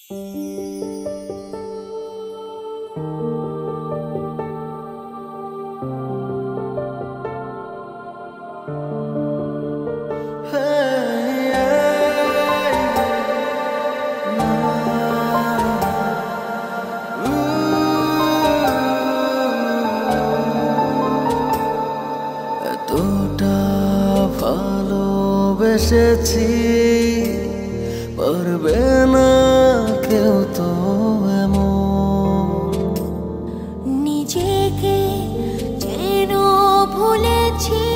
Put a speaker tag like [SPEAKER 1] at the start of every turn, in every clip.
[SPEAKER 1] এতটা ভালোবেসেছি, পারবে না কেউ তো এমন।
[SPEAKER 2] নিজেকে যেন ভুলেছি,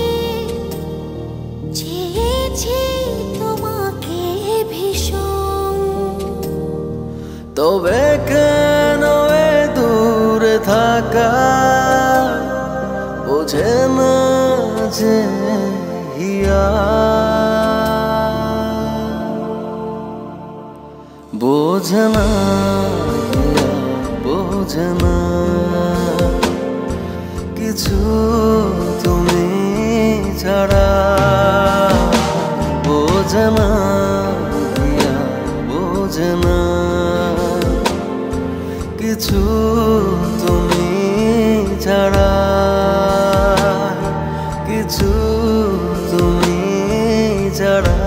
[SPEAKER 2] চেয়েছি তোমাকে ভীষণ।
[SPEAKER 1] তবে কেন এ দূরে থাকা বোঝে না যে হিয়া, বোঝে না হিয়া, বোঝে না কিছু তুমি ছাড়া, বোঝে না হিয়া, বোঝে না কিছু তুমি ছাড়া, কিছু তুমি ছাড়া।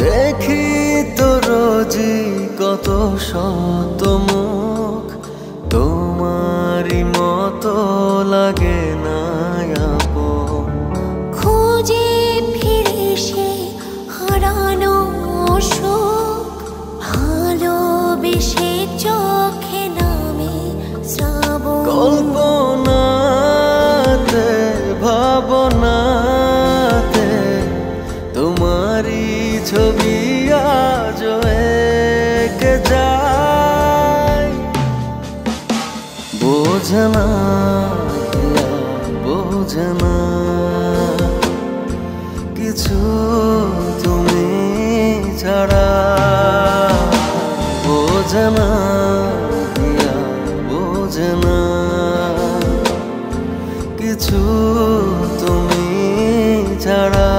[SPEAKER 1] দেখি তো রোজই কত শত মুখ, তোমারই মতো লাগে না আপন।
[SPEAKER 2] খুঁজে ফিরে সে হারানো সুখ, ভালোবেসে চোখে নামে শ্রাবণ।
[SPEAKER 1] কল্পনাতে ভাবনাতে তোমারই ছবি আজ এঁকে যায়, বোঝে না হিয়া, বোঝে না কিছু তুমি ছাড়া, বোঝে না হিয়া, বোঝে না কিছু তুমি ছাড়া।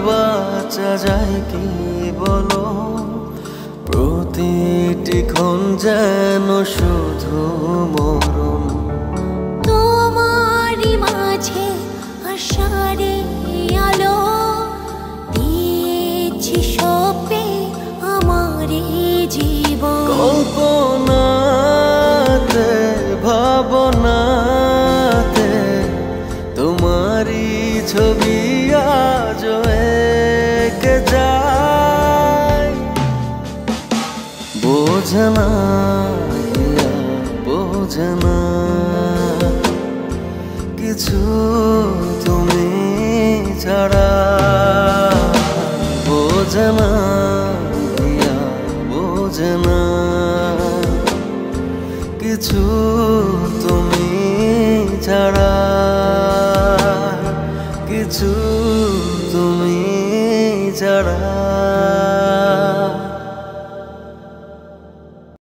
[SPEAKER 1] বাঁচা যায় কি বলো, প্রতিটি ক্ষণ যেন শুধু মরণ।
[SPEAKER 2] তোমারই মাঝে আশারে আলো দিয়েছি সপে আমারই জীবন।
[SPEAKER 1] কল্পনাতে ভাবনাতে তোমারই ছবি আজ এঁকে যায়, বোঝে না হিয়া, বোঝে না কিছু তুমি ছাড়া, বোঝে না হিয়া, বোঝে না কিছু তুমি ছাড়া, কিছু তুমি ছাড়া।